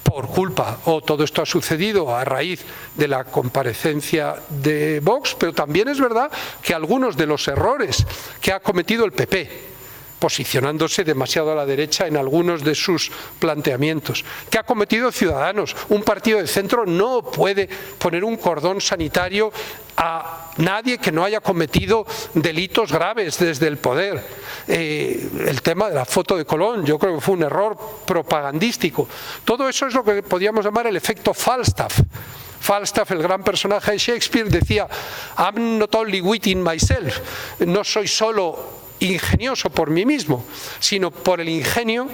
por culpa o todo esto ha sucedido a raíz de la comparecencia de Vox, pero también es verdad que algunos de los errores que ha cometido el PP, posicionándose demasiado a la derecha en algunos de sus planteamientos, que ha cometido Ciudadanos. Un partido de centro no puede poner un cordón sanitario a nadie que no haya cometido delitos graves desde el poder. El tema de la foto de Colón, yo creo que fue un error propagandístico. Todo eso es lo que podríamos llamar el efecto Falstaff. Falstaff, el gran personaje de Shakespeare, decía: I'm not only witting myself, no soy solo ingenioso por mí mismo, sino por el ingenio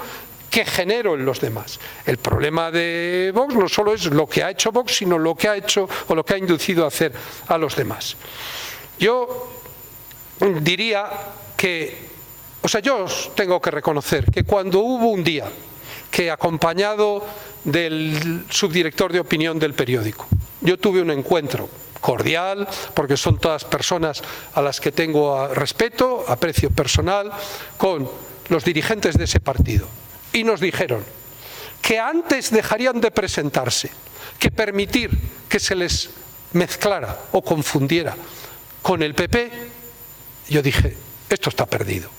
que genero en los demás. El problema de Vox no solo es lo que ha hecho Vox, sino lo que ha hecho o lo que ha inducido a hacer a los demás. Yo diría que, yo os tengo que reconocer que cuando hubo un día que, acompañado del subdirector de opinión del periódico, yo tuve un encuentro cordial, porque son todas personas a las que tengo respeto, aprecio personal, con los dirigentes de ese partido. Y nos dijeron que antes dejarían de presentarse que permitir que se les mezclara o confundiera con el PP. Yo dije, esto está perdido.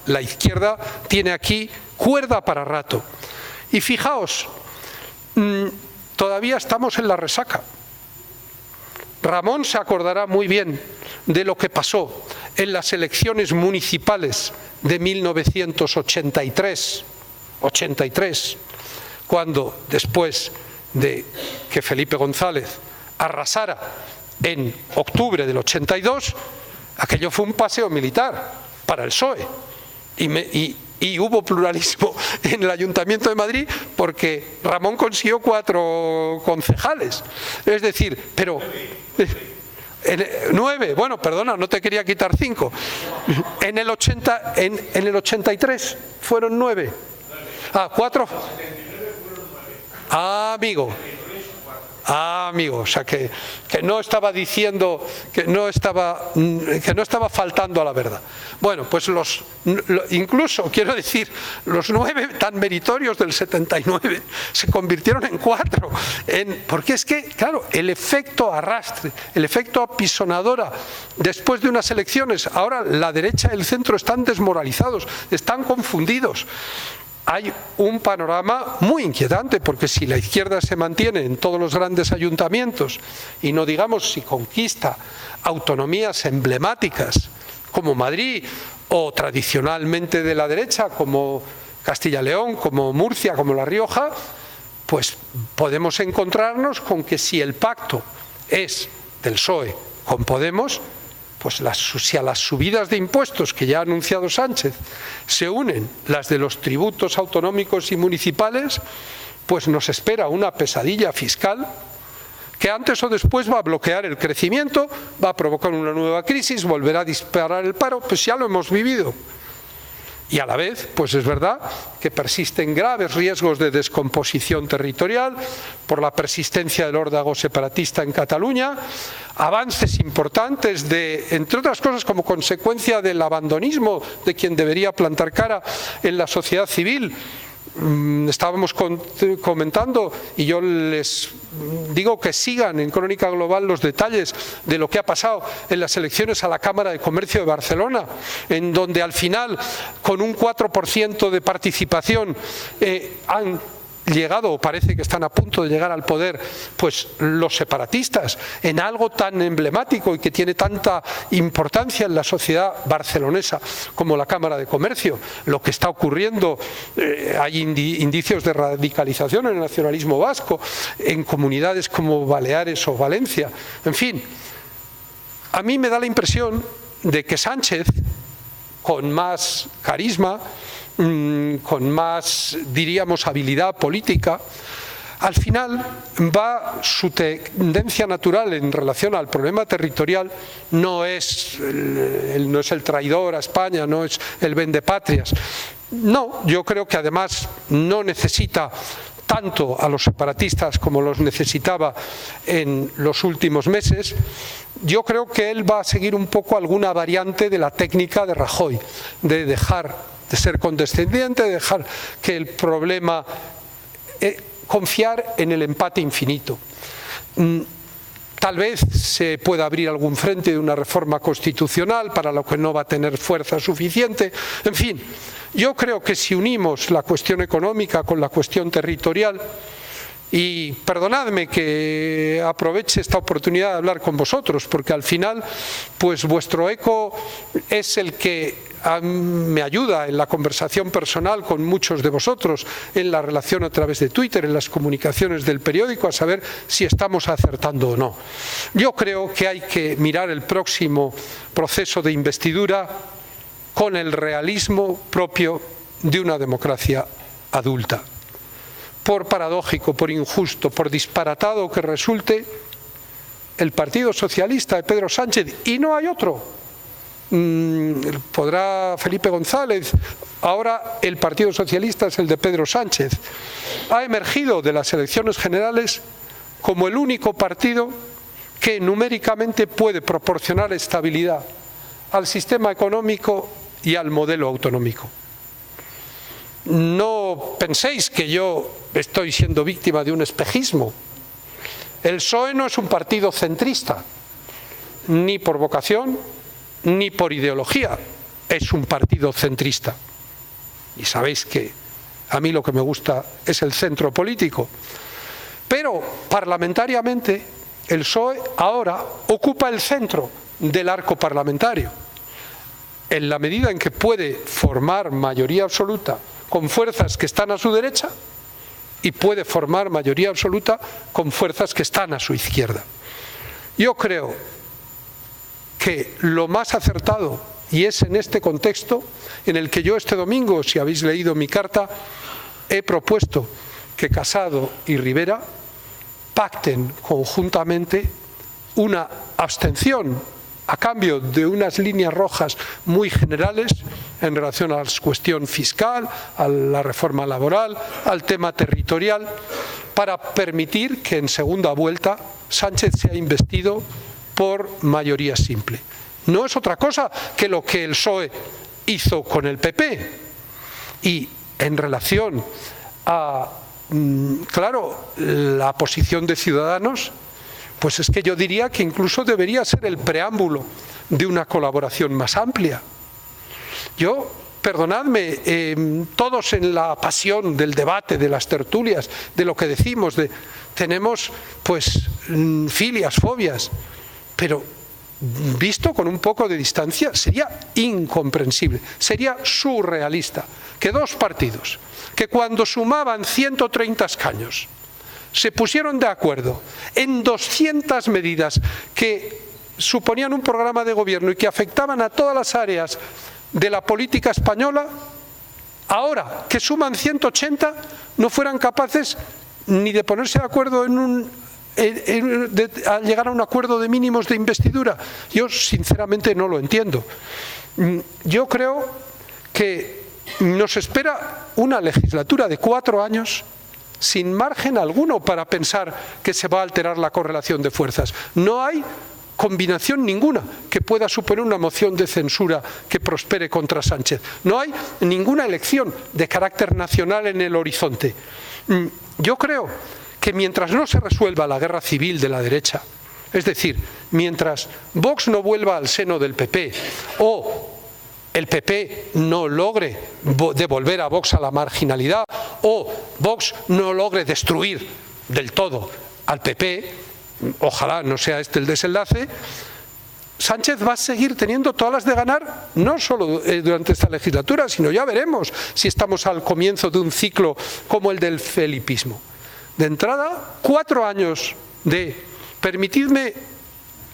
La izquierda tiene aquí cuerda para rato. Y fijaos, todavía estamos en la resaca. Ramón se acordará muy bien de lo que pasó en las elecciones municipales de 1983, cuando, después de que Felipe González arrasara en octubre del 82, aquello fue un paseo militar para el PSOE. Y hubo pluralismo en el Ayuntamiento de Madrid porque Ramón consiguió 4 concejales. Es decir, pero 9, bueno, perdona, no te quería quitar 5. En el 83 fueron 9. 4. Amigo, o sea que no estaba diciendo, que no estaba faltando a la verdad. Bueno, pues incluso, quiero decir, los 9 tan meritorios del 79 se convirtieron en 4. Porque es que, claro, el efecto arrastre, el efecto apisonadora después de unas elecciones, ahora la derecha y el centro están desmoralizados, están confundidos. Hay un panorama muy inquietante, porque si la izquierda se mantiene en todos los grandes ayuntamientos y no digamos si conquista autonomías emblemáticas como Madrid o tradicionalmente de la derecha como Castilla y León, como Murcia, como La Rioja, pues podemos encontrarnos con que si el pacto es del PSOE con Podemos, pues si a las subidas de impuestos que ya ha anunciado Sánchez se unen las de los tributos autonómicos y municipales, pues nos espera una pesadilla fiscal que antes o después va a bloquear el crecimiento, va a provocar una nueva crisis, volverá a disparar el paro, pues ya lo hemos vivido. Y a la vez, pues es verdad que persisten graves riesgos de descomposición territorial por la persistencia del órdago separatista en Cataluña, avances importantes entre otras cosas, como consecuencia del abandonismo de quien debería plantar cara en la sociedad civil. Estábamos comentando, y yo les digo que sigan en Crónica Global los detalles de lo que ha pasado en las elecciones a la Cámara de Comercio de Barcelona, en donde al final, con un 4% de participación, han llegado, o parece que están a punto de llegar al poder, pues los separatistas, en algo tan emblemático y que tiene tanta importancia en la sociedad barcelonesa como la Cámara de Comercio. Lo que está ocurriendo, hay indicios de radicalización en el nacionalismo vasco, en comunidades como Baleares o Valencia. En fin, a mí me da la impresión de que Sánchez, con más carisma, con más, diríamos, habilidad política, Al final su tendencia natural en relación al problema territorial no es el traidor a España, no es el vendepatrias. No, yo creo que además no necesita tanto a los separatistas como los necesitaba en los últimos meses. Yo creo que él va a seguir un poco alguna variante de la técnica de Rajoy, de dejar de ser condescendiente, de dejar que el problema... confiar en el empate infinito. Tal vez se pueda abrir algún frente de una reforma constitucional para lo que no va a tener fuerza suficiente. En fin, yo creo que si unimos la cuestión económica con la cuestión territorial, y perdonadme que aproveche esta oportunidad de hablar con vosotros, porque al final pues vuestro eco es el que me ayuda en la conversación personal con muchos de vosotros, en la relación a través de Twitter, en las comunicaciones del periódico, a saber si estamos acertando o no. Yo creo que hay que mirar el próximo proceso de investidura con el realismo propio de una democracia adulta. Por paradójico, por injusto, por disparatado que resulte, el Partido Socialista de Pedro Sánchez, y no hay otro, podrá Felipe González, ahora el Partido Socialista es el de Pedro Sánchez, ha emergido de las elecciones generales como el único partido que numéricamente puede proporcionar estabilidad al sistema económico y al modelo autonómico. No penséis que yo estoy siendo víctima de un espejismo. El PSOE no es un partido centrista, ni por vocación, ni por ideología. Es un partido centrista. Y sabéis que a mí lo que me gusta es el centro político. Pero parlamentariamente el PSOE ahora ocupa el centro del arco parlamentario. En la medida en que puede formar mayoría absoluta con fuerzas que están a su derecha y puede formar mayoría absoluta con fuerzas que están a su izquierda. Yo creo que lo más acertado, y es en este contexto en el que yo este domingo, si habéis leído mi carta, he propuesto que Casado y Rivera pacten conjuntamente una abstención a cambio de unas líneas rojas muy generales en relación a la cuestión fiscal, a la reforma laboral, al tema territorial, para permitir que en segunda vuelta Sánchez sea investido por mayoría simple. No es otra cosa que lo que el PSOE hizo con el PP. Y en relación a, claro, la posición de Ciudadanos, pues es que yo diría que incluso debería ser el preámbulo de una colaboración más amplia. Yo, perdonadme, todos en la pasión del debate, de las tertulias, de lo que decimos, tenemos pues filias, fobias, pero visto con un poco de distancia sería incomprensible, sería surrealista que dos partidos que cuando sumaban 130 escaños se pusieron de acuerdo en 200 medidas que suponían un programa de gobierno y que afectaban a todas las áreas de la política española, ahora que suman 180 no fueran capaces ni de ponerse de acuerdo a llegar a un acuerdo de mínimos de investidura. Yo sinceramente no lo entiendo. Yo creo que nos espera una legislatura de 4 años sin margen alguno para pensar que se va a alterar la correlación de fuerzas. No hay combinación ninguna que pueda suponer una moción de censura que prospere contra Sánchez. No hay ninguna elección de carácter nacional en el horizonte. Yo creo que mientras no se resuelva la guerra civil de la derecha, es decir, mientras Vox no vuelva al seno del PP o el PP no logre devolver a Vox a la marginalidad o Vox no logre destruir del todo al PP, ojalá no sea este el desenlace, Sánchez va a seguir teniendo todas las de ganar, no solo durante esta legislatura, sino ya veremos si estamos al comienzo de un ciclo como el del felipismo. De entrada, 4 años de, permitidme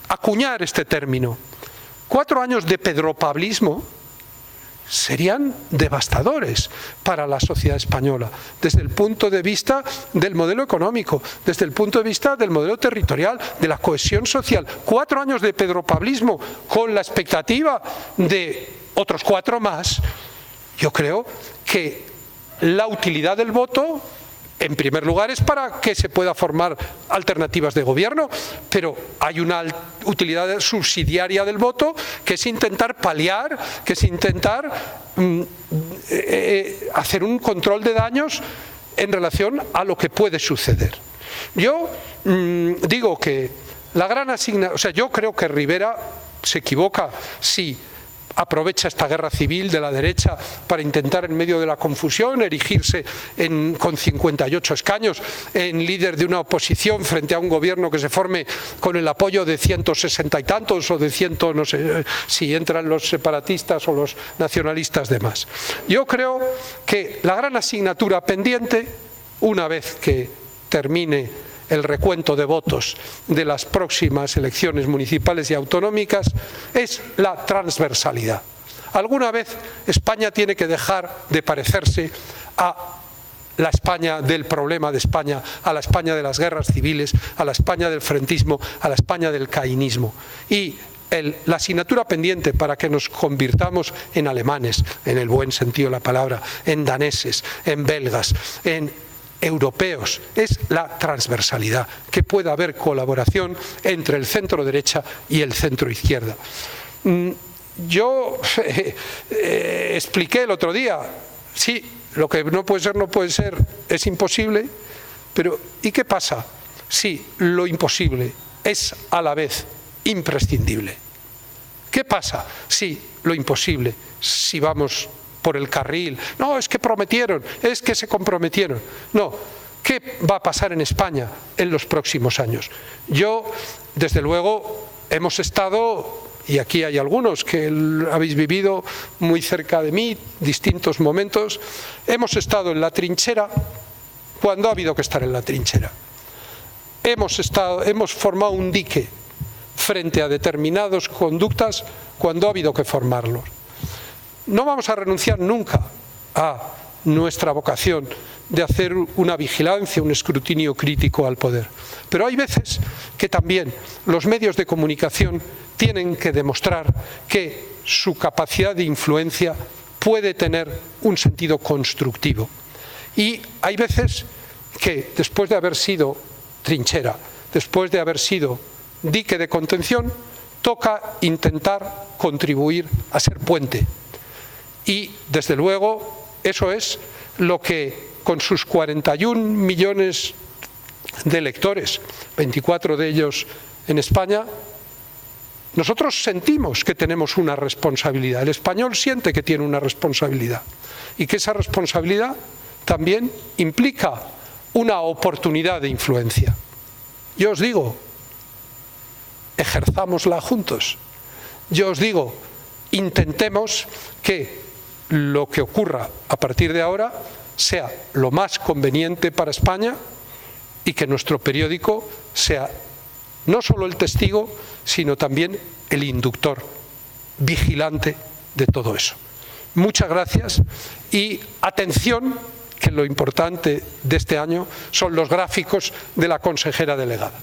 acuñar este término, 4 años de pedropablismo serían devastadores para la sociedad española, desde el punto de vista del modelo económico, desde el punto de vista del modelo territorial, de la cohesión social. 4 años de pedropablismo con la expectativa de otros 4 más. Yo creo que la utilidad del voto, en primer lugar, es para que se pueda formar alternativas de gobierno, pero hay una utilidad subsidiaria del voto que es intentar paliar, que es intentar hacer un control de daños en relación a lo que puede suceder. Yo digo que la gran asignación, o sea, yo creo que Rivera se equivoca si aprovecha esta guerra civil de la derecha para intentar, en medio de la confusión, erigirse con 58 escaños en líder de una oposición frente a un gobierno que se forme con el apoyo de 160 y tantos o de 100, no sé si entran los separatistas o los nacionalistas de más. Yo creo que la gran asignatura pendiente, una vez que termine el recuento de votos de las próximas elecciones municipales y autonómicas, es la transversalidad. Alguna vez España tiene que dejar de parecerse a la España del problema de España, a la España de las guerras civiles, a la España del frentismo, a la España del caínismo. Y la asignatura pendiente para que nos convirtamos en alemanes, en el buen sentido de la palabra, en daneses, en belgas, en europeos, es la transversalidad, que pueda haber colaboración entre el centro derecha y el centro izquierda. Yo expliqué el otro día, sí, lo que no puede ser, es imposible, pero ¿y qué pasa si lo imposible es a la vez imprescindible? ¿Qué pasa si lo imposible, si vamos por el carril? No, es que prometieron, es que se comprometieron. No, ¿qué va a pasar en España en los próximos años? Yo, desde luego, hemos estado, y aquí hay algunos que habéis vivido muy cerca de mí, distintos momentos, hemos estado en la trinchera cuando ha habido que estar en la trinchera. Hemos formado un dique frente a determinadas conductas cuando ha habido que formarlos. No vamos a renunciar nunca a nuestra vocación de hacer una vigilancia, un escrutinio crítico al poder. Pero hay veces que también los medios de comunicación tienen que demostrar que su capacidad de influencia puede tener un sentido constructivo. Y hay veces que, después de haber sido trinchera, después de haber sido dique de contención, toca intentar contribuir a ser puente. Y, desde luego, eso es lo que, con sus 41 millones de electores, 24 de ellos en España, nosotros sentimos que tenemos una responsabilidad. El español siente que tiene una responsabilidad y que esa responsabilidad también implica una oportunidad de influencia. Yo os digo, ejerzámosla juntos. Yo os digo, intentemos que lo que ocurra a partir de ahora sea lo más conveniente para España y que nuestro periódico sea no solo el testigo, sino también el inductor, vigilante de todo eso. Muchas gracias y atención, que lo importante de este año son los gráficos de la consejera delegada.